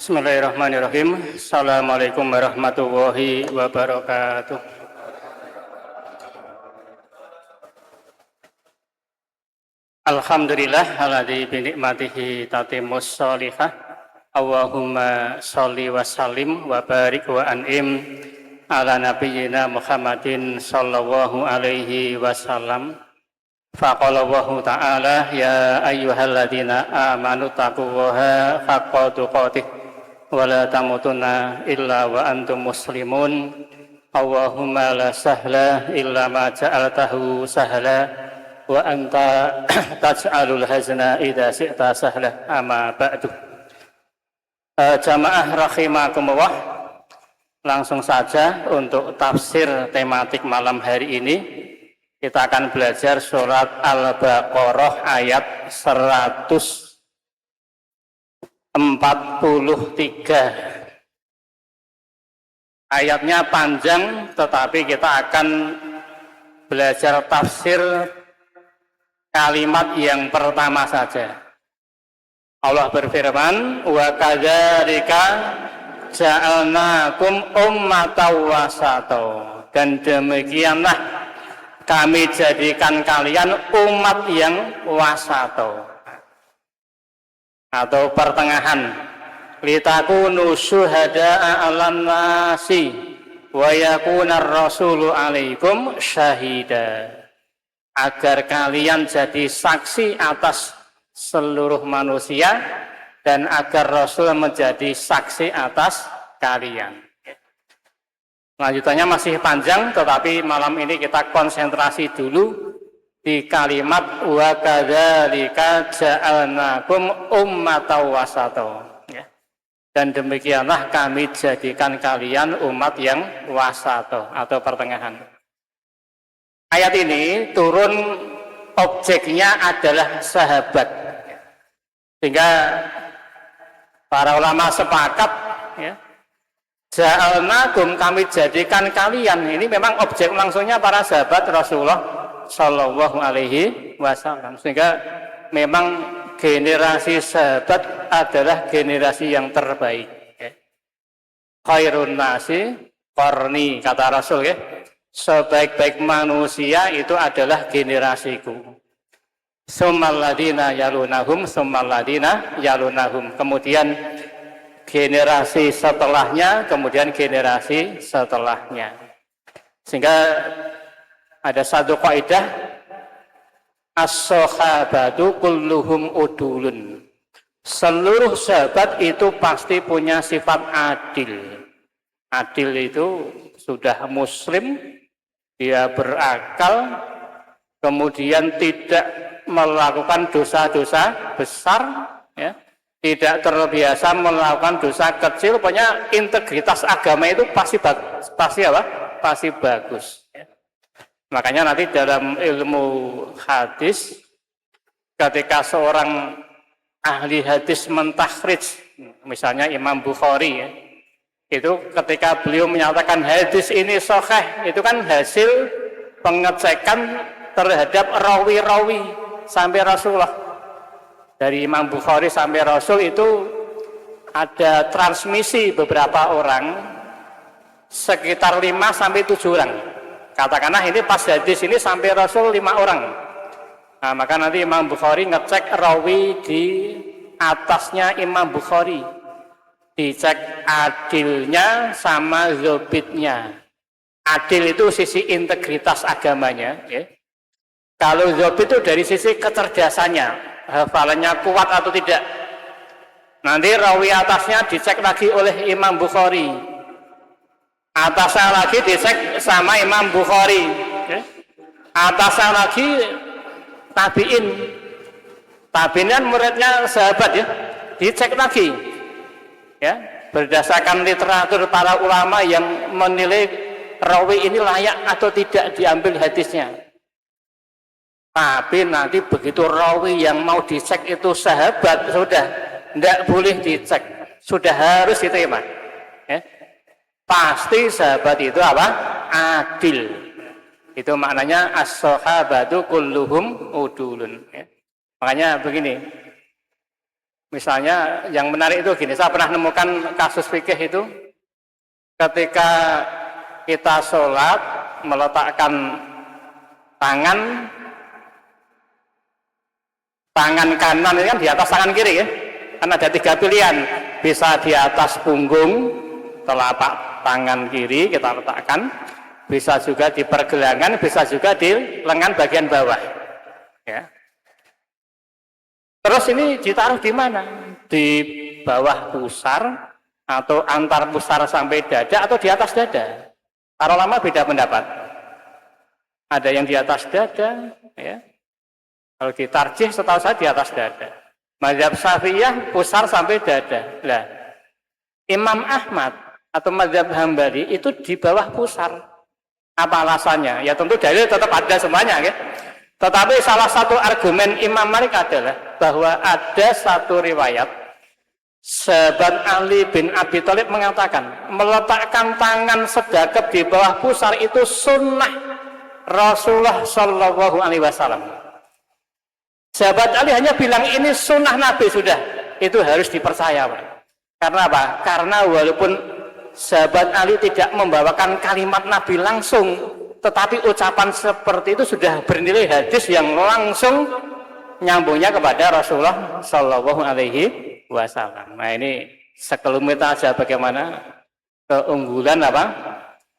Bismillahirrahmanirrahim. Assalamualaikum warahmatullahi wabarakatuh. Alhamdulillah alladzi bi ni'matihi tatimmus sholihah. Allahumma sholli wa sallim wa barik wa an'im ala nabiyyina Muhammadin sallallahu alaihi wasallam. Faqala Allahu ta'ala ya ayyuhalladzina amanu taqullaha haqqa tuqatih wa la tamutunna illa wa antum muslimun. Allahumma la sahla illa ma ja'altahu sahla wa anta taj'alul hazna idza syi'ta sahla. Amma ba'du. Jamaah rahimakumullah, langsung saja untuk tafsir tematik malam hari ini kita akan belajar surat Al-Baqarah ayat 143. Ayatnya panjang, tetapi kita akan belajar tafsir kalimat yang pertama saja. Allah berfirman, wa kadzalika ja'alnakum ummatan wasata, dan demikianlah kami jadikan kalian umat yang wasato atau pertengahan. Litakunu syuhada'a 'alan nasi wa yakunar rasulu 'alaikum syahida, agar kalian jadi saksi atas seluruh manusia dan agar Rasul menjadi saksi atas kalian. Lanjutannya masih panjang, tetapi malam ini kita konsentrasi dulu di kalimat wa kadzalika ja'alnakum ummatan wasata, ya. Dan demikianlah kami jadikan kalian umat yang wasato atau pertengahan. Ayat ini turun objeknya adalah sahabat, sehingga para ulama sepakat, ya, ja'alnakum, kami jadikan kalian, ini memang objek langsungnya para sahabat Rasulullah Shallallahu Alaihi Wasallam, sehingga memang generasi sahabat adalah generasi yang terbaik, ya. Khairun nasi qarni, kata Rasul, ya, sebaik-baik manusia itu adalah generasiku. Summal ladina yalunahum, summal ladina yalunahum, kemudian generasi setelahnya, kemudian generasi setelahnya. Sehingga ada satu kaidah, as-sahabatu kulluhum udulun, seluruh sahabat itu pasti punya sifat adil. Adil itu sudah muslim, dia berakal, kemudian tidak melakukan dosa-dosa besar, ya, tidak terbiasa melakukan dosa kecil. Pokoknya integritas agama itu pasti bagus, pasti bagus, ya. Makanya nanti dalam ilmu hadis, ketika seorang ahli hadis mentakhrij, misalnya Imam Bukhari, ya, itu ketika beliau menyatakan hadis ini sahih, itu kan hasil pengecekan terhadap rawi-rawi sampai Rasulullah. Dari Imam Bukhari sampai Rasul itu ada transmisi beberapa orang, sekitar 5 sampai 7 orang. Katakanlah ini pas hadis ini sampai Rasul 5 orang. Nah, maka nanti Imam Bukhari ngecek rawi di atasnya Imam Bukhari, dicek adilnya sama dzabitnya. Adil itu sisi integritas agamanya, ya. Kalau dzabit itu dari sisi kecerdasannya, hafalannya kuat atau tidak. Nanti rawi atasnya dicek lagi oleh Imam Bukhari, atasnya lagi dicek sama Imam Bukhari, ya. Atasnya lagi tabiin, tabiin kan muridnya sahabat, ya, dicek lagi, ya, berdasarkan literatur para ulama yang menilai rawi ini layak atau tidak diambil hadisnya. Tapi nanti begitu rawi yang mau dicek itu sahabat, sudah tidak boleh dicek, sudah harus diterima, ya. Pasti sahabat itu apa? Adil. Itu maknanya as-sahabatu kulluhum udulun, ya. Makanya begini, Misalnya yang menarik itu gini, saya pernah nemukan kasus fikih itu ketika kita sholat meletakkan tangan kanan ini kan di atas tangan kiri ya. Kan ada 3 pilihan, bisa di atas punggung telapak tangan kiri kita letakkan, bisa juga di pergelangan, bisa juga di lengan bagian bawah. Ya. Terus ini ditaruh di mana? Di bawah pusar atau antar pusar sampai dada atau di atas dada? Para ulama beda pendapat. Ada yang di atas dada, ya. Kalau ditarjih setahu saya di atas dada. Mazhab Syafi'iyah pusar sampai dada. Lah, Imam Ahmad atau mazhab Hambali itu di bawah pusar. Apa alasannya? Ya tentu dalil tetap ada semuanya, ya. Tetapi salah satu argumen Imam Malik adalah bahwa ada satu riwayat sahabat Ali bin Abi Thalib mengatakan meletakkan tangan sedekap di bawah pusar itu sunnah Rasulullah Shallallahu Alaihi Wasallam. Sahabat Ali hanya bilang ini sunnah Nabi sudah, itu harus dipercaya, Pak. Karena apa? Karena walaupun sahabat Ali tidak membawakan kalimat Nabi langsung, tetapi ucapan seperti itu sudah bernilai hadis yang langsung nyambungnya kepada Rasulullah Shallallahu Alaihi Wasallam. Nah ini sekelumit aja bagaimana keunggulan apa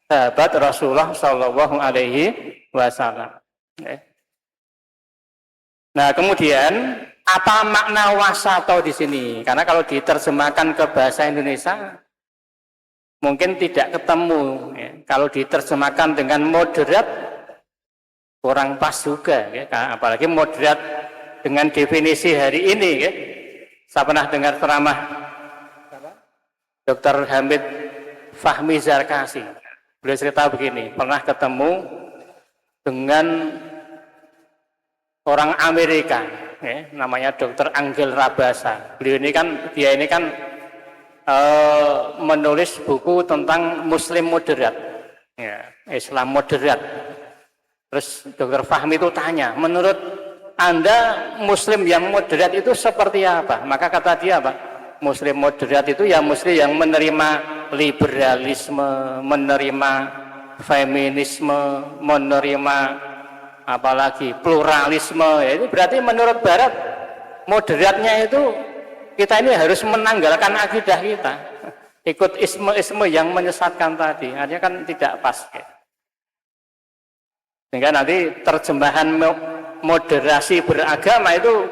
sahabat Rasulullah Shallallahu Alaihi Wasallam. Nah kemudian apa makna wasato di sini? Karena kalau diterjemahkan ke bahasa Indonesia mungkin tidak ketemu. Ya. Kalau diterjemahkan dengan moderat kurang pas juga. Ya. Apalagi moderat dengan definisi hari ini. Ya. Saya pernah dengar ceramah Dr. Hamid Fahmi Zarkasi. Beliau cerita begini, pernah ketemu dengan orang Amerika, ya, namanya Dr. Angel Rabasa. Beliau ini kan, menulis buku tentang Muslim moderat, ya, Islam moderat. Terus Dr. Fahmi itu tanya, menurut Anda Muslim yang moderat itu seperti apa? Maka kata dia apa? Muslim moderat itu ya Muslim yang menerima liberalisme, menerima feminisme, menerima apalagi pluralisme. Ya, itu berarti menurut Barat moderatnya itu kita ini harus menanggalkan akidah kita, ikut isme-isme yang menyesatkan tadi. Artinya kan tidak pas. Ya. Sehingga nanti terjemahan moderasi beragama itu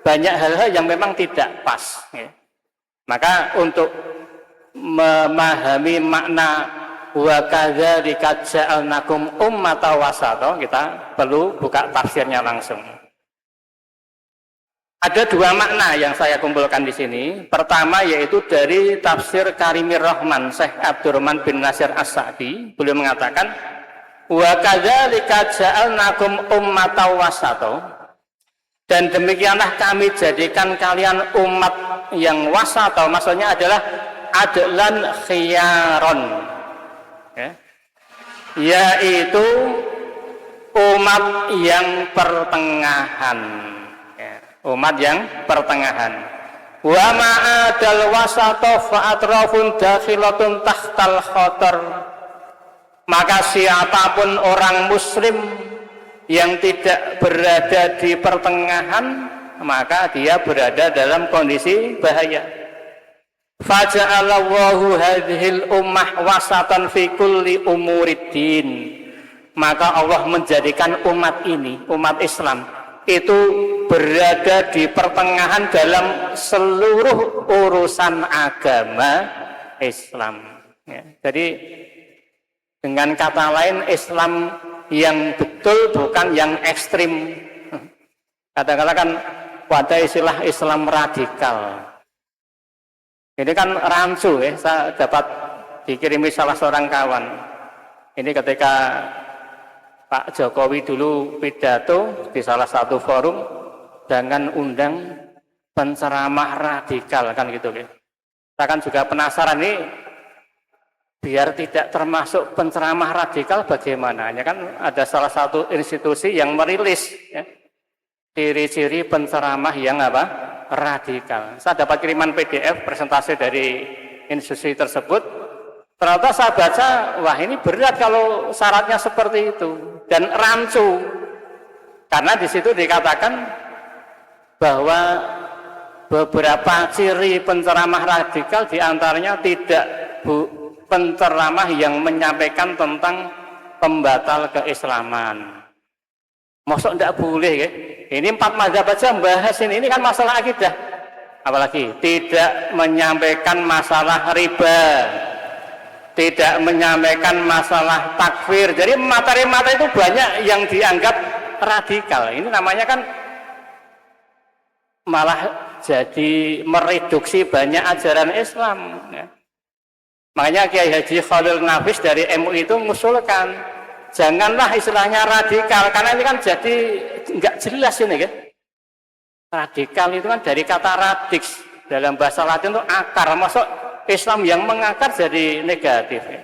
banyak hal-hal yang memang tidak pas. Ya. Maka untuk memahami makna wa kadzalika ja'alnakum ummatan wasata, kita perlu buka tafsirnya langsung. Ada 2 makna yang saya kumpulkan di sini. Pertama yaitu dari tafsir Karimir Rahman Syekh Abdurrahman bin Nasir As-Sa'di. Beliau mengatakan wa kadzalika ja'alnakum ummatan wasata, dan demikianlah kami jadikan kalian umat yang wasata, maksudnya adalah adlan khiyaron, ya, yaitu umat yang pertengahan, ya, umat yang pertengahan. Wa ma'adal wasata fa'atrafun dakhilatun tahtal khotor, maka siapapun orang muslim yang tidak berada di pertengahan, maka dia berada dalam kondisi bahaya. Faja'alallahu hadhil ummah wasatan fi kulli umuriddin, maka Allah menjadikan umat ini, umat Islam itu berada di pertengahan dalam seluruh urusan agama Islam. Ya, jadi dengan kata lain Islam yang betul, bukan yang ekstrim. Kadang-kadang kan pada istilah Islam radikal. Ini kan rancu, ya. Saya dapat dikirimi salah seorang kawan. Ini ketika Pak Jokowi dulu pidato di salah satu forum dengan undang penceramah radikal, kan gitu, ya. Saya kan juga penasaran nih, biar tidak termasuk penceramah radikal bagaimana? Ya kan ada salah satu institusi yang merilis, ya, ciri-ciri penceramah yang apa? radikal. Saya dapat kiriman PDF presentasi dari institusi tersebut. Ternyata saya baca, wah ini berat kalau syaratnya seperti itu dan rancu. Karena di situ dikatakan bahwa beberapa ciri penceramah radikal diantaranya tidak penceramah yang menyampaikan tentang pembatal keislaman. Maksud tidak boleh ya? Ini 4 mazhab aja membahas ini kan masalah akidah. Apalagi tidak menyampaikan masalah riba, tidak menyampaikan masalah takfir. Jadi materi-materi itu banyak yang dianggap radikal. Ini namanya kan malah jadi mereduksi banyak ajaran Islam ya. Makanya Kiai Haji Khalil Nafis dari MUI itu mengusulkan janganlah istilahnya radikal, karena ini kan jadi nggak jelas ini kan. Radikal itu kan dari kata radix, dalam bahasa Latin itu akar, masuk Islam yang mengakar jadi negatif ya.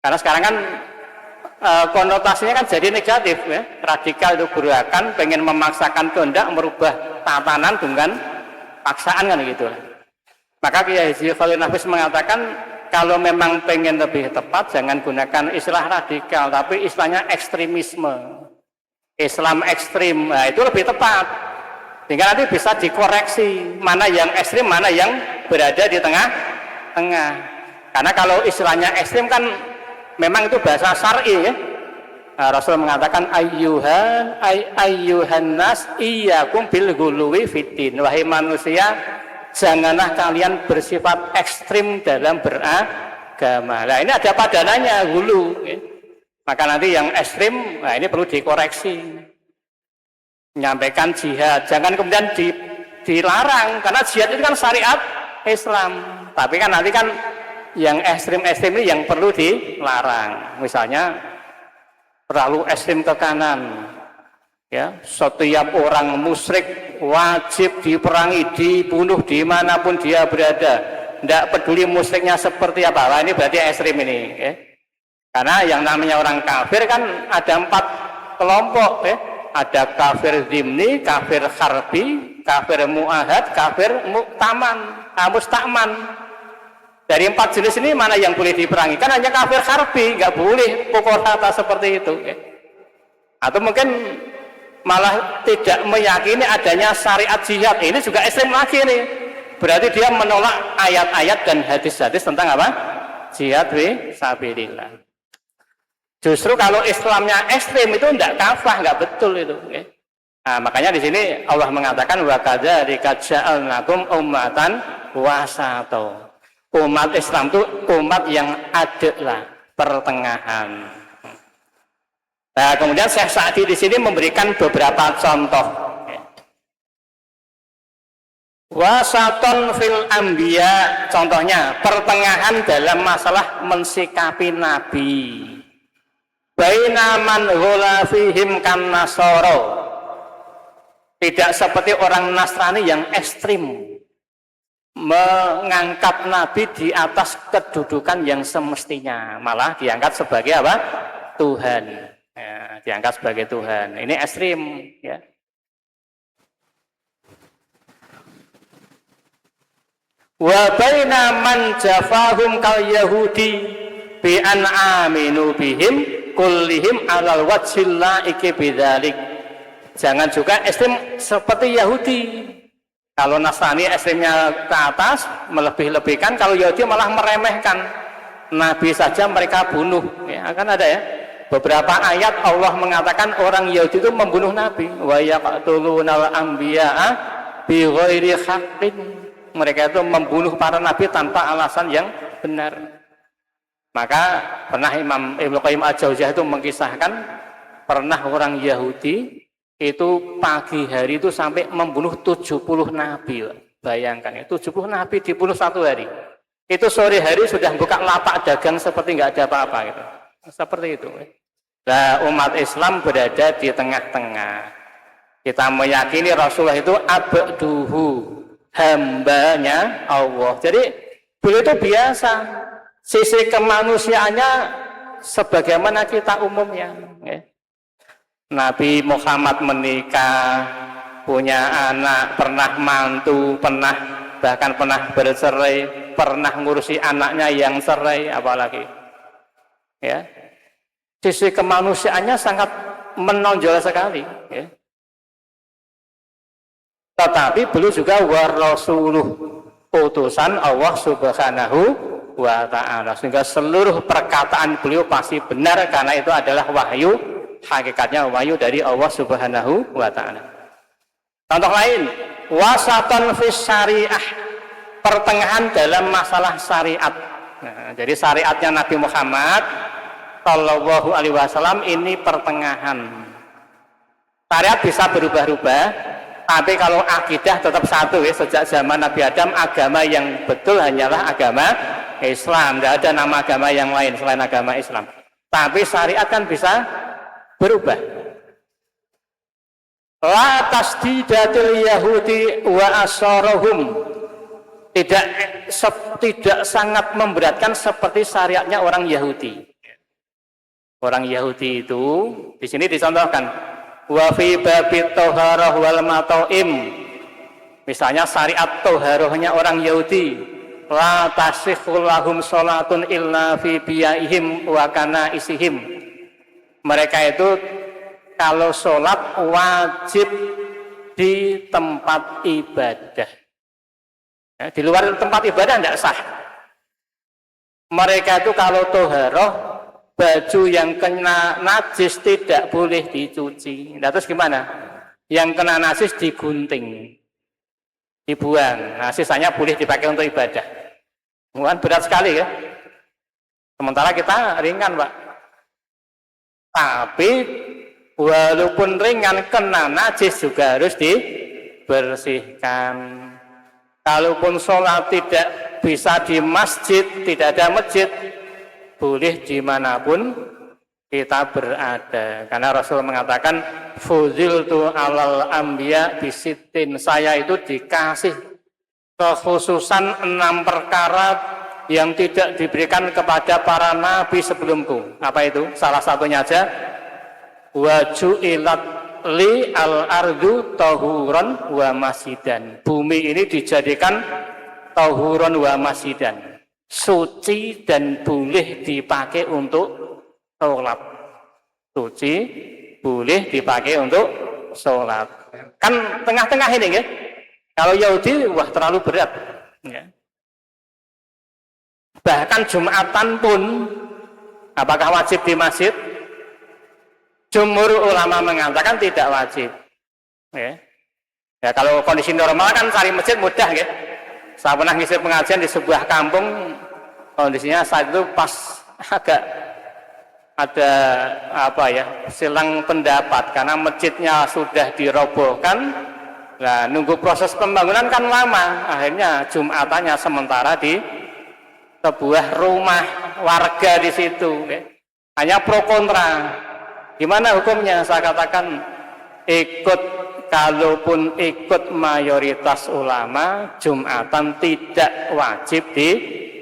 Karena sekarang kan konotasinya kan jadi negatif ya. Radikal itu gerakan pengen memaksakan kehendak merubah tatanan dengan paksaan kan gitu. Maka Kiai Haji Khalil Nafis mengatakan kalau memang pengen lebih tepat jangan gunakan istilah radikal, tapi istilahnya ekstremisme, Islam ekstrim. Nah, itu lebih tepat. Sehingga nanti bisa dikoreksi mana yang ekstrim, mana yang berada di tengah-tengah. Karena kalau istilahnya ekstrim kan memang itu bahasa syar'i ya. Nah, Rasul mengatakan ayyuhan nas iyyakum bil ghuluwi fiddin. Wahai manusia, janganlah kalian bersifat ekstrim dalam beragama. Nah, ini ada padanannya hulu ya. Maka nanti yang ekstrim, nah ini perlu dikoreksi. Menyampaikan jihad, jangan kemudian dilarang, karena jihad itu kan syariat Islam. Tapi kan nanti kan yang ekstrim-ekstrim ini yang perlu dilarang. Misalnya terlalu ekstrim ke kanan, ya, setiap orang musyrik wajib diperangi, dibunuh dimanapun dia berada, tidak peduli musyriknya seperti apa. Nah, ini berarti ekstrim ini ya. Karena yang namanya orang kafir kan ada 4 kelompok ya. Ada kafir zimni, kafir harbi, kafir mu'ahad, kafir mustakman. Dari 4 jenis ini mana yang boleh diperangi? Kan hanya kafir harbi, nggak boleh pukul rata seperti itu ya. Atau mungkin malah tidak meyakini adanya syariat jihad. Ini juga ekstrem lagi nih. Berarti dia menolak ayat-ayat dan hadis-hadis tentang apa? Jihad fi sabilillah. Justru kalau Islamnya ekstrem itu tidak kafah, nggak betul itu. Ya. Nah, makanya di sini Allah mengatakan wa kadzalika ja'alnakum ummatan wasata. Umat Islam itu umat yang adil lah, pertengahan. Nah, kemudian Syekh Sa'di di sini memberikan beberapa contoh. Wasaton fil anbiya, contohnya pertengahan dalam masalah mensikapi nabi. Baina man ghula fihim kan nasoro. Tidak seperti orang Nasrani yang ekstrim mengangkat nabi di atas kedudukan yang semestinya, malah diangkat sebagai apa? Tuhan. Ya, diangkat sebagai Tuhan. Ini ekstrim ya. Wa baina man jafahum kal yahudi bi an aminu bihim kullihim alal wajhil laiki bidzalik. Jangan juga ekstrim seperti Yahudi. Kalau Nasrani ekstrimnya ke atas, melebih-lebihkan. Kalau Yahudi malah meremehkan. Nabi saja mereka bunuh. Ya, kan ada ya. Beberapa ayat Allah mengatakan orang Yahudi itu membunuh Nabi. Wa yaqtulunal anbiya'a bi ghairi haqqin. Mereka itu membunuh para nabi tanpa alasan yang benar. Maka pernah Imam Ibnu Qayyim Al-Jauziyah itu mengisahkan pernah orang Yahudi itu pagi hari itu sampai membunuh 70 nabi. Bayangkan ya, 70 nabi dibunuh 1 hari. Itu sore hari sudah buka lapak dagang seperti nggak ada apa-apa gitu. Seperti itu. Nah, umat Islam berada di tengah-tengah. Kita meyakini Rasulullah itu abduhu, hambanya Allah. Jadi beliau itu biasa. Sisi kemanusiaannya sebagaimana kita umumnya. Ya. Nabi Muhammad menikah, punya anak, pernah mantu, bahkan pernah bercerai, pernah ngurusi anaknya yang cerai, apalagi. Ya. Sisi kemanusiaannya sangat menonjol sekali. Ya. Tetapi beliau juga warasuluh, utusan Allah Subhanahu wa ta'ala, sehingga seluruh perkataan beliau pasti benar karena itu adalah wahyu, hakikatnya wahyu dari Allah Subhanahu wa ta'ala. Contoh lain, wasatan fis syariah, pertengahan dalam masalah syariat. Nah, jadi syariatnya Nabi Muhammad Shallallahu Alaihi Wasallam ini pertengahan. Syariat bisa berubah-ubah, tapi kalau akidah tetap satu ya. Sejak zaman Nabi Adam, agama yang betul hanyalah agama Islam. Tidak ada nama agama yang lain selain agama Islam. Tapi syariat kan bisa berubah. La tasdidatil Yahudi wa asyarahum, tidak sangat memberatkan seperti syariatnya orang Yahudi. Orang Yahudi itu di sini dicontohkan wa fi babit thaharah wal mataim. Misalnya syariat thaharahnya orang Yahudi, la tasihhu lahum salatun illa fi biyaihim wa kana isihim. Mereka itu kalau sholat wajib di tempat ibadah. Ya, di luar tempat ibadah tidak sah. Mereka itu kalau toharoh, baju yang kena najis tidak boleh dicuci. Nah, terus gimana? Yang kena najis digunting, dibuang. Nah, sisanya boleh dipakai untuk ibadah. Bukan berat sekali ya. Sementara kita ringan, Pak. Tapi walaupun ringan kena najis juga harus dibersihkan. Kalaupun sholat tidak bisa di masjid, tidak ada masjid, boleh dimanapun kita berada. Karena Rasul mengatakan, fuziltu alal anbiya bisitin, saya itu dikasih kekhususan 6 perkara yang tidak diberikan kepada para nabi sebelumku. Apa itu? Salah satunya aja, wa ju'ilat li al-ardu tahuran wa masjidan. Bumi ini dijadikan tahuran wa masjidan, suci dan boleh dipakai untuk sholat. Suci boleh dipakai untuk sholat. Kan tengah-tengah ini ya. Kalau Yahudi wah terlalu berat ya. Bahkan Jumatan pun apakah wajib di masjid? Jumhur ulama mengatakan tidak wajib. Ya. Ya, kalau kondisi normal kan cari masjid mudah ya. Saya pernah ngisi pengajian di sebuah kampung, kondisinya saat itu pas agak ada silang pendapat karena masjidnya sudah dirobohkan. Nah, nunggu proses pembangunan kan lama. Akhirnya Jumatannya sementara di sebuah rumah warga di situ. Ya. Hanya pro kontra. Gimana hukumnya? Saya katakan kalaupun ikut mayoritas ulama, Jumatan tidak wajib di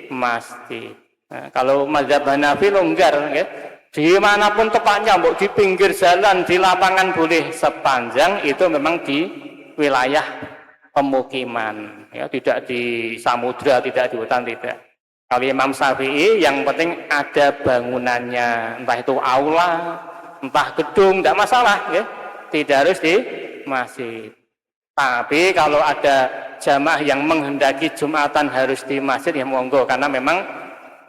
masjid. Nah, kalau mazhab Hanafi longgar, ya. Dimanapun tepatnya, di pinggir jalan, di lapangan boleh, sepanjang itu memang di wilayah pemukiman, ya, tidak di samudra, tidak di hutan, tidak. Kalau Imam Syafi'i yang penting ada bangunannya, entah itu aula, entah gedung, tidak masalah ya. Tidak harus di masjid. Tapi kalau ada jamaah yang menghendaki Jumatan harus di masjid, ya monggo, karena memang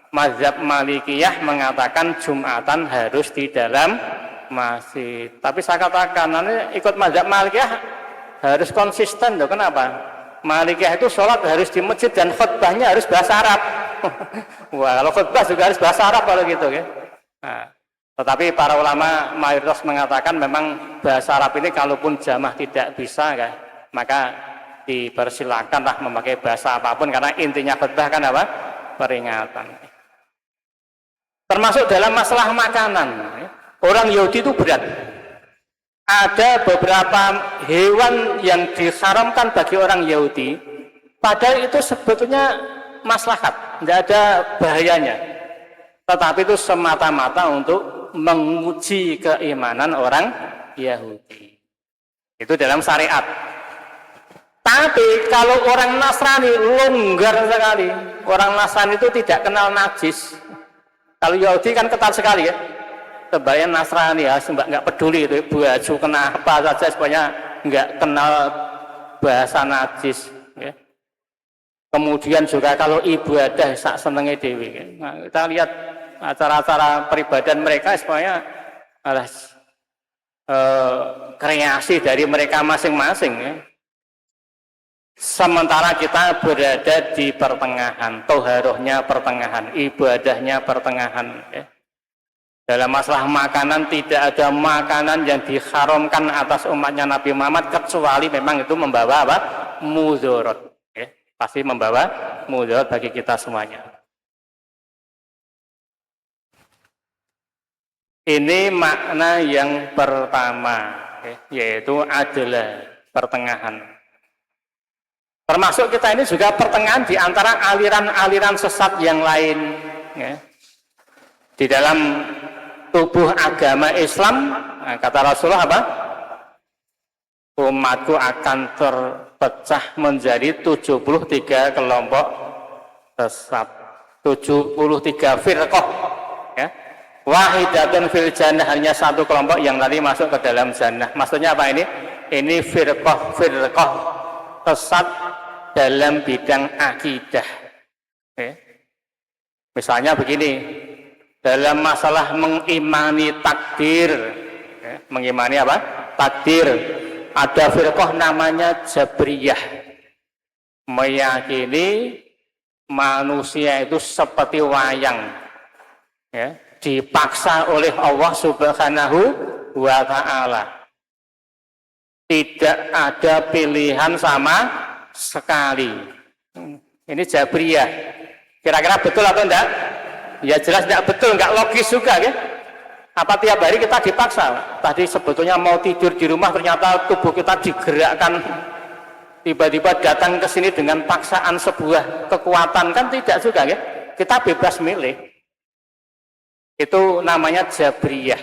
mazhab Malikiyah mengatakan Jumatan harus di dalam masjid. Tapi saya katakan nanti ikut mazhab Malikiyah harus konsisten loh. Kenapa? Malikiyah itu sholat harus di masjid dan khutbahnya harus bahasa Arab. Wah, kalau khutbah juga harus bahasa Arab kalau gitu ya. Nah, tetapi para ulama mayoritas mengatakan memang bahasa Arab ini kalaupun jamaah tidak bisa ya, maka dipersilakanlah memakai bahasa apapun karena intinya khutbah kan apa? Peringatan. Termasuk dalam masalah makanan. Orang Yahudi itu berat. Ada beberapa hewan yang diharamkan bagi orang Yahudi, padahal itu sebetulnya maslahat, tidak ada bahayanya. Tetapi itu semata-mata untuk menguji keimanan orang Yahudi. Itu dalam syariat. Tapi kalau orang Nasrani longgar sekali. Orang Nasrani itu tidak kenal najis. Kalau Yahudi kan ketat sekali ya. Sebagian Nasrani ya, nggak peduli itu baju kena apa saja, sebenarnya nggak kenal bahasa najis. Ya. Kemudian juga kalau ibadah sak senenge dewi. Nah, kita lihat acara-acara peribadahan mereka sebenarnya adalah kreasi dari mereka masing-masing ya. Sementara kita berada di pertengahan, toharohnya pertengahan, ibadahnya pertengahan ya. Dalam masalah makanan tidak ada makanan yang diharamkan atas umatnya Nabi Muhammad kecuali memang itu membawa apa? Mudarat ya. Pasti membawa mudarat bagi kita semuanya. Ini makna yang pertama, yaitu adalah pertengahan. Termasuk kita ini juga pertengahan di antara aliran-aliran sesat yang lain. Ya. Di dalam tubuh agama Islam, kata Rasulullah apa? Umatku akan terpecah menjadi 73 kelompok sesat, 73 firqah. Ya. Wahidatun fil jannah, hanya satu kelompok yang nanti masuk ke dalam jannah. Maksudnya apa ini? Ini firqah sesat dalam bidang akidah. Misalnya begini, dalam masalah mengimani takdir, mengimani apa? Takdir. Ada firqah namanya Jabriyah, meyakini manusia itu seperti wayang. Ya. Dipaksa oleh Allah Subhanahu wa ta'ala. Tidak ada pilihan sama sekali. Ini Jabriyah. Kira-kira betul atau enggak? Ya jelas enggak betul, enggak logis juga ya. Apa tiap hari kita dipaksa? Tadi sebetulnya mau tidur di rumah, ternyata tubuh kita digerakkan, tiba-tiba datang ke sini dengan paksaan sebuah kekuatan, kan tidak juga ya. Kita bebas milih. Itu namanya Jabriyah.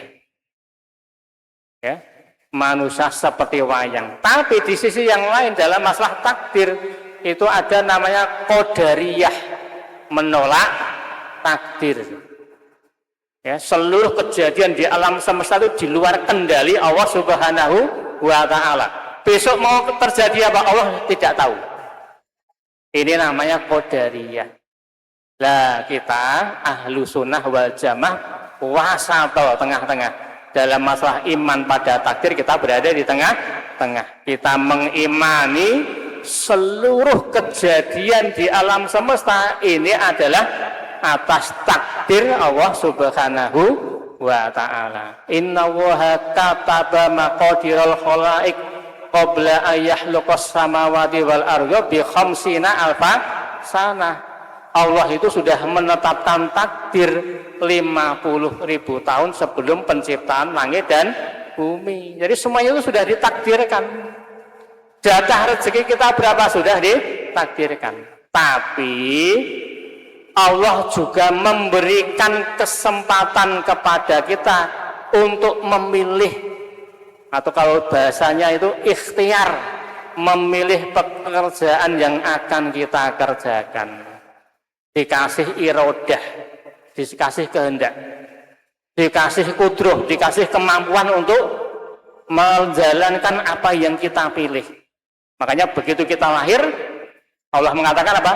Ya, manusia seperti wayang. Tapi di sisi yang lain dalam masalah takdir itu ada namanya Qadariyah, menolak takdir. Ya, seluruh kejadian di alam semesta itu di luar kendali Allah Subhanahu wa ta'ala. Besok mau terjadi apa Allah tidak tahu. Ini namanya Qadariyah. Lah kita ahlu sunnah wal jamaah wasato, tengah-tengah. Dalam masalah iman pada takdir kita berada di tengah-tengah. Kita mengimani seluruh kejadian di alam semesta ini adalah atas takdir Allah Subhanahu wa ta'ala. Inna Allaha kataba maqadiral khalaiq qabla an yakhluqas samawati wal arda bi khamsina alfa sanah. Allah itu sudah menetapkan takdir 50.000 tahun sebelum penciptaan langit dan bumi. Jadi semuanya itu sudah ditakdirkan. Jatah rezeki kita berapa sudah ditakdirkan. Tapi Allah juga memberikan kesempatan kepada kita untuk memilih, atau kalau bahasanya itu ikhtiar, memilih pekerjaan yang akan kita kerjakan. Dikasih irodah, dikasih kehendak, dikasih kudroh, dikasih kemampuan untuk menjalankan apa yang kita pilih. Makanya begitu kita lahir, Allah mengatakan apa?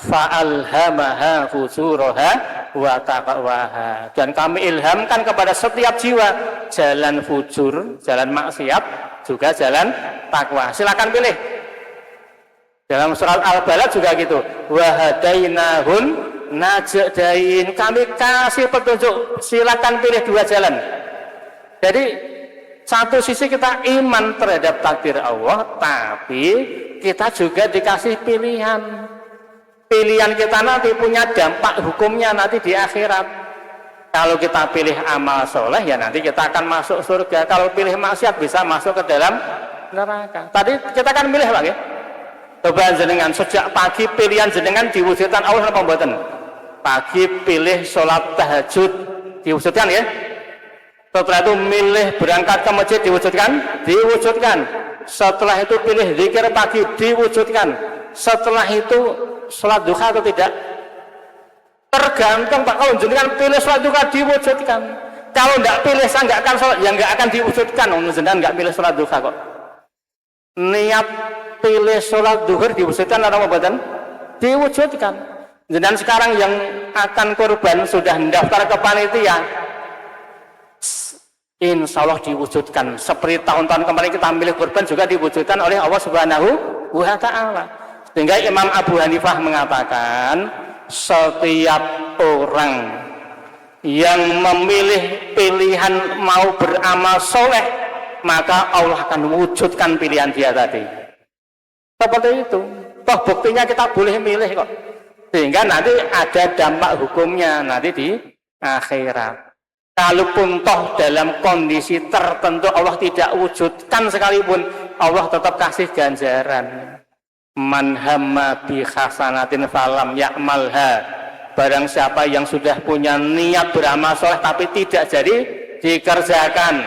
Fa'alhamaha fujuraha wa taqwaha. Dan kami ilhamkan kepada setiap jiwa jalan fujur, jalan maksiat, juga jalan takwa. Silakan pilih. Dalam surat Al-Balad juga gitu. Wahadainahun najdain. Kami kasih petunjuk. Silakan pilih dua jalan. Jadi satu sisi kita iman terhadap takdir Allah, tapi kita juga dikasih pilihan. Pilihan kita nanti punya dampak hukumnya nanti di akhirat. Kalau kita pilih amal soleh, ya nanti kita akan masuk surga. Kalau pilih maksiat bisa masuk ke dalam neraka. Tadi kita kan milih lagi. Coba jenengan sejak pagi pilihan jenengan diwujudkan Allah apa mboten? Pagi pilih sholat tahajud diwujudkan ya. Setelah itu milih berangkat ke masjid diwujudkan? Diwujudkan. setelah itu pilih zikir pagi diwujudkan, setelah itu sholat duha atau tidak? Tergantung Pak, kalau jenengan pilih sholat duha diwujudkan, kalau tidak pilih saya nggak akan sholat, ya nggak akan diwujudkan. Jenengan nggak pilih sholat duha kok. Niat pilih sholat duhur diwujudkan atau bukan? Diwujudkan. Jenengan sekarang yang akan kurban sudah mendaftar ke panitia, insya Allah diwujudkan. Seperti tahun-tahun kemarin kita milih kurban juga diwujudkan oleh Allah Subhanahu wa Ta'ala. Sehingga Imam Abu Hanifah mengatakan setiap orang yang memilih pilihan mau beramal soleh, maka Allah akan wujudkan pilihan dia tadi. Seperti itu. Toh buktinya kita boleh milih kok. Sehingga nanti ada dampak hukumnya nanti di akhirat. Kalaupun toh dalam kondisi tertentu Allah tidak wujudkan sekalipun, Allah tetap kasih ganjaran. Man hamma bi hasanatin falam ya'malha. Barang siapa yang sudah punya niat beramal soleh tapi tidak jadi dikerjakan,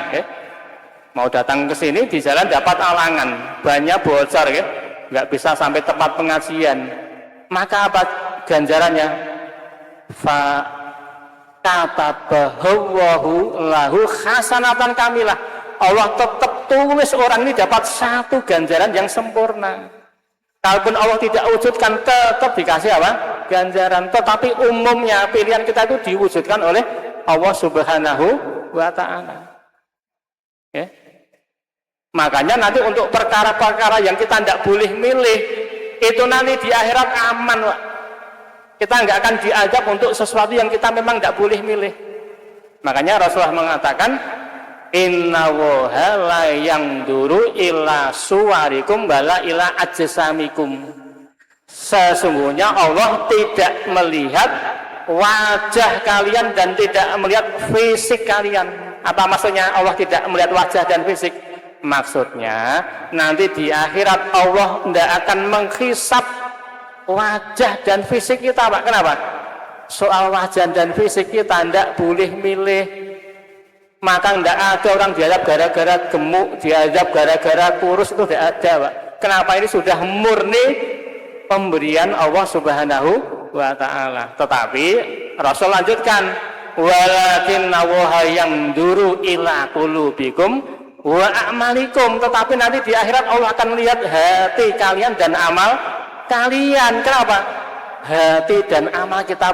mau datang ke sini di jalan dapat alangan, banyak bocor, nggak bisa sampai tempat pengajian, maka apa ganjarannya? Fa katabahu lahu hasanatan kamilah. Allah tetap tulis orang ini dapat satu ganjaran yang sempurna. Kalaupun Allah tidak wujudkan, tetap dikasih apa? Ganjaran. Tetapi umumnya pilihan kita itu diwujudkan oleh Allah Subhanahu wa Ta'ala. Makanya nanti untuk perkara-perkara yang kita tidak boleh milih, itu nanti di akhirat aman, Pak. Kita nggak akan diadab untuk sesuatu yang kita memang tidak boleh milih. Makanya Rasulullah mengatakan, inna woha la yangduru ila suwarikum bala ila ajsamikum. Sesungguhnya Allah tidak melihat wajah kalian dan tidak melihat fisik kalian. Apa maksudnya Allah tidak melihat wajah dan fisik? Maksudnya nanti di akhirat Allah tidak akan menghisap wajah dan fisik kita, Pak. Kenapa? Soal wajah dan fisik kita tidak boleh milih. Maka tidak ada orang diadab gara-gara gemuk, diadab gara-gara kurus, itu tidak ada, Pak. Kenapa? Ini sudah murni pemberian Allah Subhanahu wa Ta'ala. Tetapi Rasul lanjutkan, walakinna waha yang duru ila qulubikum wa a'malikum. Tetapi nanti di akhirat Allah akan lihat hati kalian dan amal kalian. Kenapa? Hati dan amal kita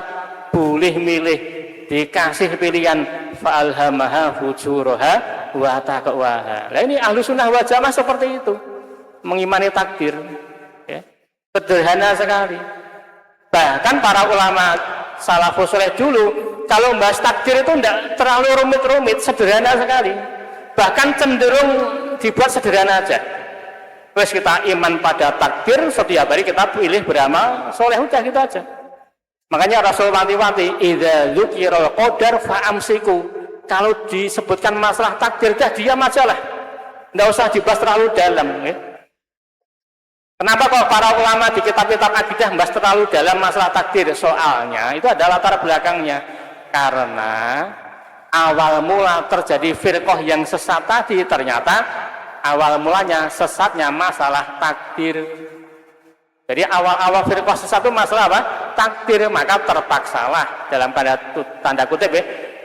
boleh milih, dikasih pilihan. Fa'alhamaha fujuraha wa taqwaha. Nah, ini ahlu sunnah wal jamaah seperti itu, mengimani takdir, sederhana sekali. Bahkan para ulama salafus saleh dulu kalau membahas takdir itu tidak terlalu rumit-rumit, sederhana sekali. Bahkan cenderung dibuat sederhana aja. Terus kita iman pada takdir, setiap hari kita pilih beramal soleh, udah gitu aja. Makanya Rasul wanti-wanti, idza dzukiral qadar fa'amsiku. Kalau disebutkan masalah takdir, dah diam aja lah, nggak usah dibahas terlalu dalam. Kenapa kok para ulama di kitab-kitab akidah membahas terlalu dalam masalah takdir? Soalnya itu adalah latar belakangnya. Karena awal mula terjadi firqah yang sesat tadi, ternyata awal mulanya sesatnya masalah takdir. Jadi awal-awal firqah sesat itu masalah apa? Takdir. Maka terpaksalah dalam tanda kutip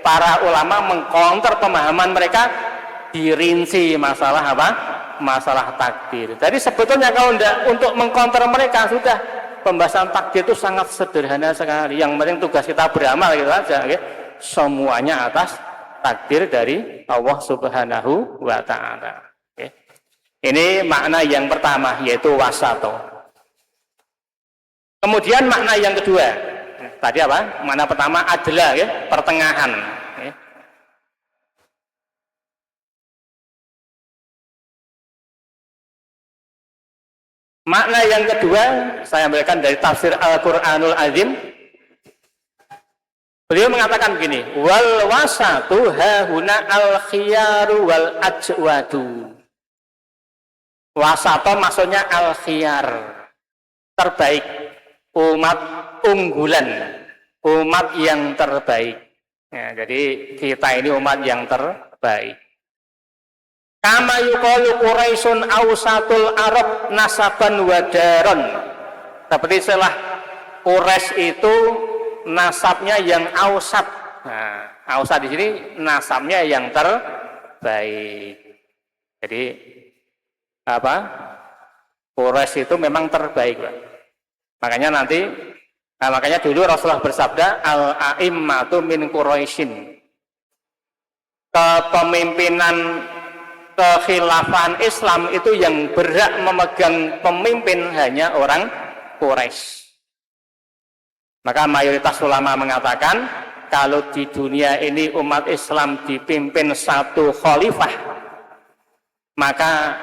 para ulama mengkonter pemahaman mereka, dirinci masalah apa? Masalah takdir. Jadi sebetulnya kalau tidak untuk mengkonter mereka, sudah pembahasan takdir itu sangat sederhana sekali. Yang penting tugas kita beramal gitu aja. Semuanya atas takdir dari Allah Subhanahu wa Ta'ala. Ini makna yang pertama, yaitu wasato. Kemudian makna yang kedua, tadi apa? Makna pertama adalah pertengahan. Makna yang kedua saya ambilkan dari tafsir Al-Qur'anul Azim. Beliau mengatakan begini, wal wasatu hahuna al-khiyaru wal ajwadu. Wasato maksudnya al-khiyar, terbaik, umat unggulan, umat yang terbaik. Ya, jadi kita ini umat yang terbaik. Kama yuqalu Quraisyun awsatul Arab nasaban wadaron. Seperti istilah Quraisy itu nasabnya yang ausat. Nah, ausat di sini nasabnya yang terbaik. Jadi apa? Quraisy itu memang terbaik, Pak. Makanya dulu Rasulullah bersabda, al-a'immatu min Quraisyin. Kepemimpinan kekhilafan Islam itu yang berhak memegang pemimpin hanya orang Quraisy. Maka mayoritas ulama mengatakan kalau di dunia ini umat Islam dipimpin satu khalifah, maka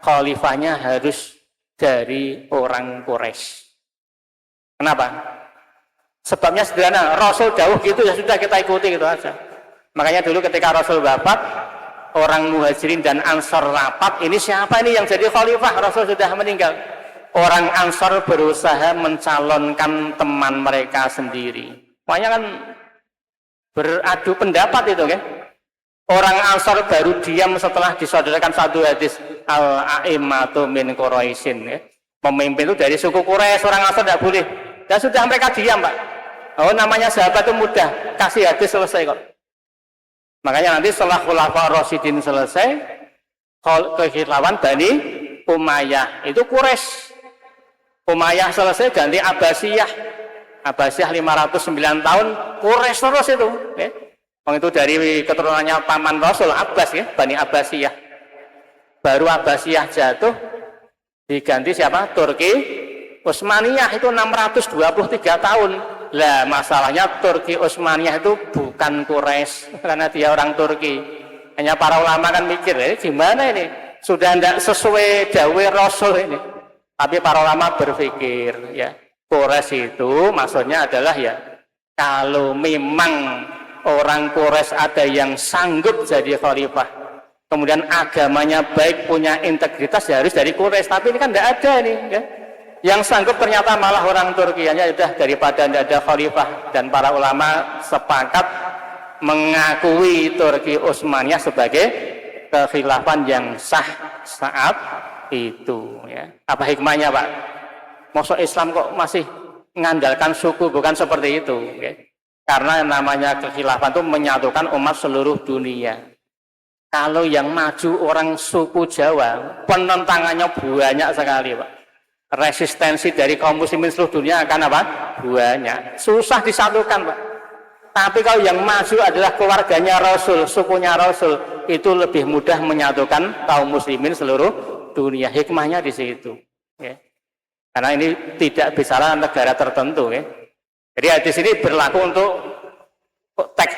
khalifahnya harus dari orang Quraisy. Kenapa? Sebabnya sederhana, Rasul jauh gitu ya sudah kita ikuti gitu aja. Makanya dulu ketika Rasul wafat, orang Muhajirin dan Ansor rapat, ini siapa ini yang jadi khalifah? Rasul sudah meninggal. Orang Ansor berusaha mencalonkan teman mereka sendiri. Makanya kan beradu pendapat itu kan. Orang Ansor baru diam setelah disodorkan satu hadis, al-a'immatu min Quraisyin ya. Pemimpin itu dari suku Quraisy, orang Ansor tidak boleh. Dan sudah mereka diam, Pak. Oh, namanya sahabat itu mudah, kasih hadis selesai kok. Makanya nanti setelah Khulafa Rasyidin selesai, kekhilafan Bani Umayyah itu Quraisy. Umayyah selesai ganti Abbasiyah. Abbasiyah 509 tahun, Quraisy terus itu. Ya. Itu dari keturunannya paman Rasul Abbas ya, Bani Abbasiyah. Baru Abbasiyah jatuh, diganti siapa? Turki Utsmaniyah itu 623 tahun. Lah masalahnya Turki Utsmaniyah itu bukan Quraisy karena dia orang Turki. Hanya para ulama kan mikir, gimana ini? Sudah tidak sesuai dawuh Rasul ini. Tapi para ulama berpikir, ya Quraisy itu maksudnya adalah ya kalau memang orang Quraisy ada yang sanggup jadi khalifah, kemudian agamanya baik, punya integritas, ya harus dari Quraisy. Tapi ini kan tidak ada ini, ya. Yang sanggup ternyata malah orang Turki. Hanya sudah daripada tidak ada khalifah, dan para ulama sepakat mengakui Turki Utsmaniyah sebagai kekhilafan yang sah saat itu. Ya. Apa hikmahnya, Pak? Maksud Islam kok masih mengandalkan suku? Bukan seperti itu. Ya. Karena namanya kekhilafan itu menyatukan umat seluruh dunia. Kalau yang maju orang suku Jawa, penentangannya banyak sekali, Pak. Resistensi dari kaum muslimin seluruh dunia akan apa? Banyak. Susah disatukan, Pak. Tapi kalau yang maju adalah keluarganya Rasul, sukunya Rasul, itu lebih mudah menyatukan kaum muslimin seluruh dunia. Hikmahnya di situ. Ya. Karena ini tidak bicara negara tertentu. Ya. Jadi hadis ini berlaku untuk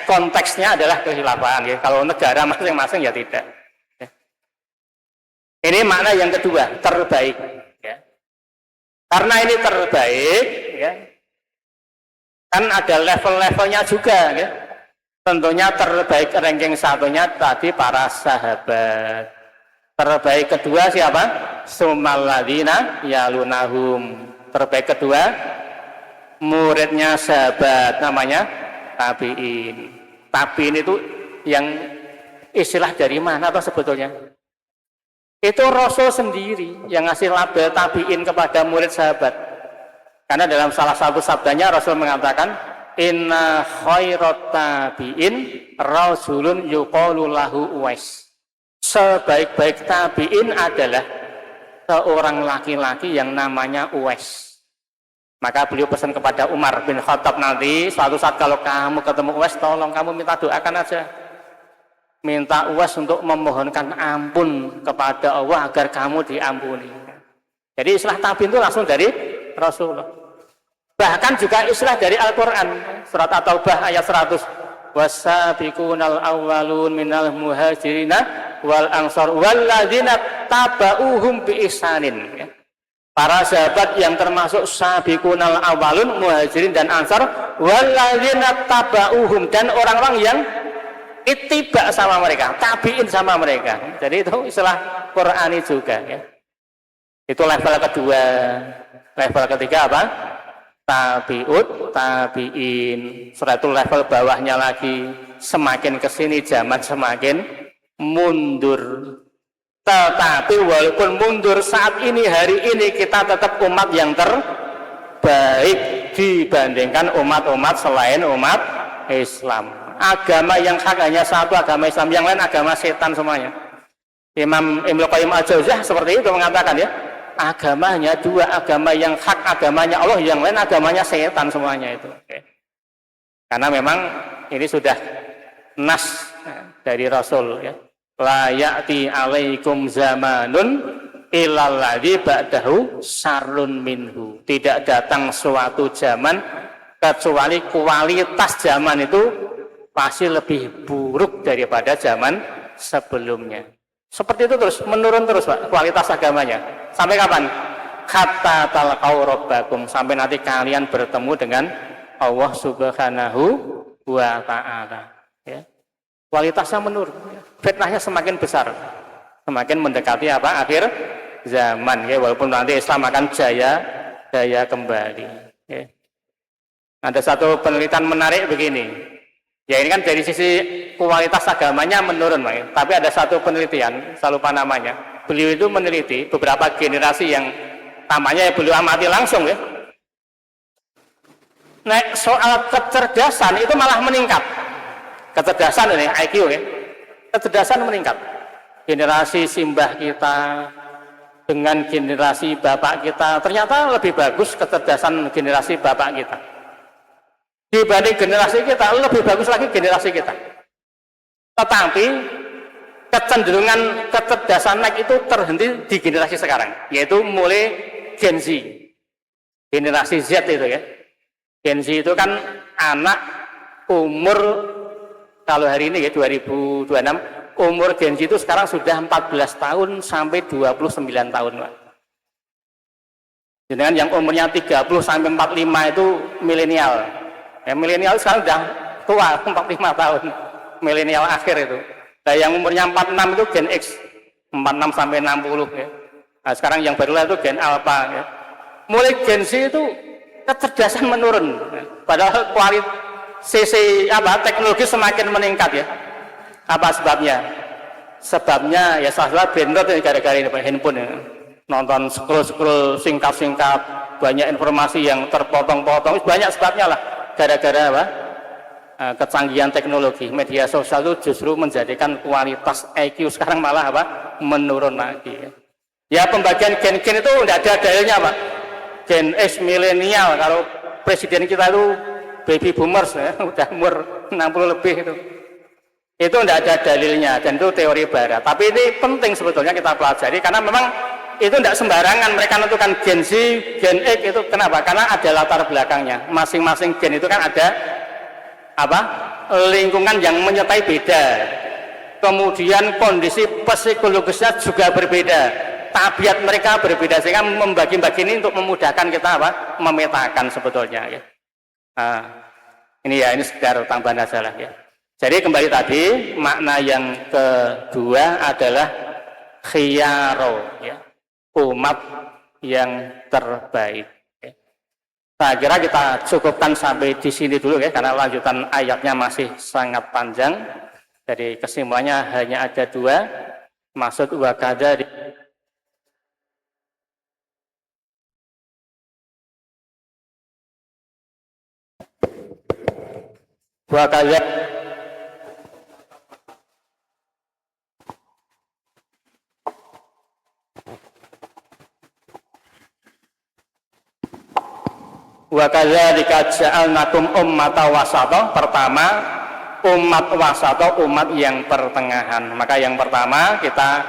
konteksnya adalah kekhilafan. Ya. Kalau negara masing-masing ya tidak. Ya. Ini makna yang kedua, terbaik. Karena ini terbaik, ya, kan ada level-levelnya juga, ya. Tentunya terbaik ranking satunya tadi para sahabat. Terbaik kedua siapa? Sumal ladzina yalunahum. Terbaik kedua muridnya sahabat, namanya tabi'in. Tabi'in itu yang istilah dari mana atau sebetulnya? Itu Rasul sendiri yang ngasih label tabi'in kepada murid sahabat. Karena dalam salah satu sabdanya Rasul mengatakan, inna khairat tabi'in rajulun yuqalu lahu Uwais. Sebaik-baik tabi'in adalah seorang laki-laki yang namanya Uwais. Maka beliau pesan kepada Umar bin Khattab, nanti suatu saat kalau kamu ketemu Uwais, tolong kamu minta doakan aja. Minta Uwais untuk memohonkan ampun kepada Allah agar kamu diampuni. Jadi istilah tabi'in itu langsung dari Rasulullah. Bahkan juga istilah dari Al-Quran, surat At-Taubah ayat 100. Wasabiqunal awwalun minal muhajirina wal ansar walladzina tabauhum bi ihsanin. Para sahabat yang termasuk sabiqunal awwalun, muhajirin dan ansar, walladzina tabauhum, dan orang-orang yang ittiba sama mereka, tabiin sama mereka. Jadi itu istilah Qur'ani juga, ya. Itu level kedua. Level ketiga apa? Tabi'ut, tabi'in. Setelah itu level bawahnya lagi, semakin kesini zaman semakin mundur. Tetapi walaupun mundur saat ini, hari ini, kita tetap umat yang terbaik dibandingkan umat-umat selain umat Islam. Agama yang hak hanya satu, agama Islam, yang lain agama setan semuanya. Imam Ibnu Qayyim Al-Jauziyah seperti itu mengatakan ya, agamanya dua, agama yang hak agamanya Allah, yang lain agamanya setan semuanya itu. Karena memang ini sudah nas dari Rasul ya. La ya'ti alaikum zamanun illalladzi ba'dahu syarrun minhu. Tidak datang suatu zaman kecuali kualitas zaman itu pasti lebih buruk daripada zaman sebelumnya. Seperti itu terus, menurun terus Pak, kualitas agamanya. Sampai kapan? Hatta talqau rabbakum, sampai nanti kalian bertemu dengan Allah Subhanahu wa ta'ala. Ya. Kualitasnya menurun, fitnahnya semakin besar, semakin mendekati apa? Akhir zaman. Ya. Walaupun nanti Islam akan jaya kembali. Ya. Ada satu penelitian menarik begini. Ya ini kan dari sisi kualitas agamanya menurun, Pak. Tapi ada satu penelitian, saya lupa namanya. Beliau itu meneliti beberapa generasi yang namanya beliau amati langsung ya. Nah, soal kecerdasan itu malah meningkat. Kecerdasan ini IQ ya. Kecerdasan meningkat. Generasi simbah kita dengan generasi bapak kita ternyata lebih bagus kecerdasan generasi bapak kita. Dibanding generasi kita, lebih bagus lagi generasi kita. Tetapi kecenderungan kecerdasan naik itu terhenti di generasi sekarang, yaitu mulai Gen Z, generasi Z itu ya. Gen Z itu kan anak umur, kalau hari ini ya 2026, umur Gen Z itu sekarang sudah 14 tahun sampai 29 tahun Pak. Dengan yang umurnya 30 sampai 45 itu milenial. Ya, milenial sekarang sudah tua, 45 tahun, milenial akhir itu. Nah, yang umurnya 46 itu Gen X, 46 sampai 60 ya. Nah, sekarang yang baru itu Gen Alpha ya. Mulai Gen Z itu kecerdasan menurun, ya. Padahal kualitas sisi teknologi semakin meningkat ya. Apa sebabnya? Sebabnya ya salah bentrot gara-gara ini handphone ya. Nonton scroll singkat-singkat, banyak informasi yang terpotong-potong, banyak sebabnya lah. Gara-gara apa? Kecanggihan teknologi, media sosial itu justru menjadikan kualitas IQ sekarang malah apa? Menurun lagi. Ya pembagian gen-gen itu tidak ada dalilnya Pak. Gen X milenial, kalau presiden kita itu baby boomers ya, udah umur 60 lebih itu tidak ada dalilnya dan itu teori barat. Tapi ini penting sebetulnya kita pelajari karena memang itu tidak sembarangan mereka menentukan Gen Z, Gen X itu kenapa? Karena ada latar belakangnya. Masing-masing gen itu kan ada lingkungan yang menyertai beda. Kemudian kondisi psikologisnya juga berbeda. Tabiat mereka berbeda sehingga membagi-bagi ini untuk memudahkan kita memetakan sebetulnya ya. Ini sekedar tambahan saja lah ya. Jadi kembali tadi makna yang kedua adalah khiyaro ya. Umat yang terbaik. Saya kira kita cukupkan sampai di sini dulu ya, karena lanjutan ayatnya masih sangat panjang. Jadi kesimpulannya hanya ada dua, maksud wakada wa kadzalika ja'alnakum ummatan wasata. Pertama, umat wasata, umat yang pertengahan. Maka yang pertama kita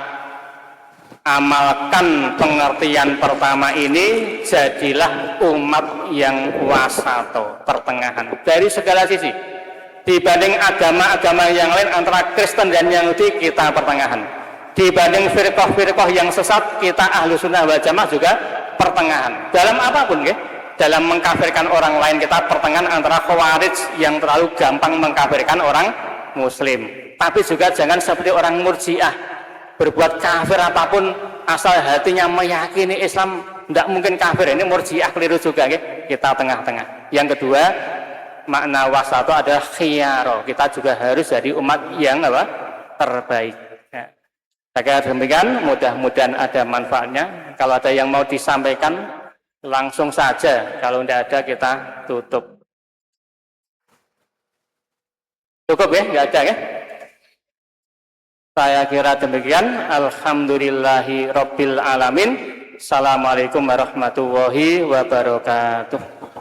amalkan pengertian pertama ini, jadilah umat yang wasata, pertengahan dari segala sisi. Dibanding agama-agama yang lain antara Kristen dan Yahudi, kita pertengahan. Dibanding firqah-firqah yang sesat, kita ahlu sunnah wal jamaah juga pertengahan. Dalam apapun ya. Dalam mengkafirkan orang lain kita pertengahan antara khawarij yang terlalu gampang mengkafirkan orang muslim, tapi juga jangan seperti orang murjiah berbuat kafir apapun asal hatinya meyakini Islam, tidak mungkin kafir. Ini murjiah keliru juga ya. Kita tengah-tengah. Yang kedua, makna wasata adalah khiyaro, kita juga harus jadi umat yang terbaik. Saya kira demikian, mudah-mudahan ada manfaatnya. Kalau ada yang mau disampaikan, langsung saja. Kalau tidak ada, kita tutup. Cukup ya? Nggak ada ya? Saya kira demikian. Alhamdulillahi Rabbil Alamin. Assalamualaikum warahmatullahi wabarakatuh.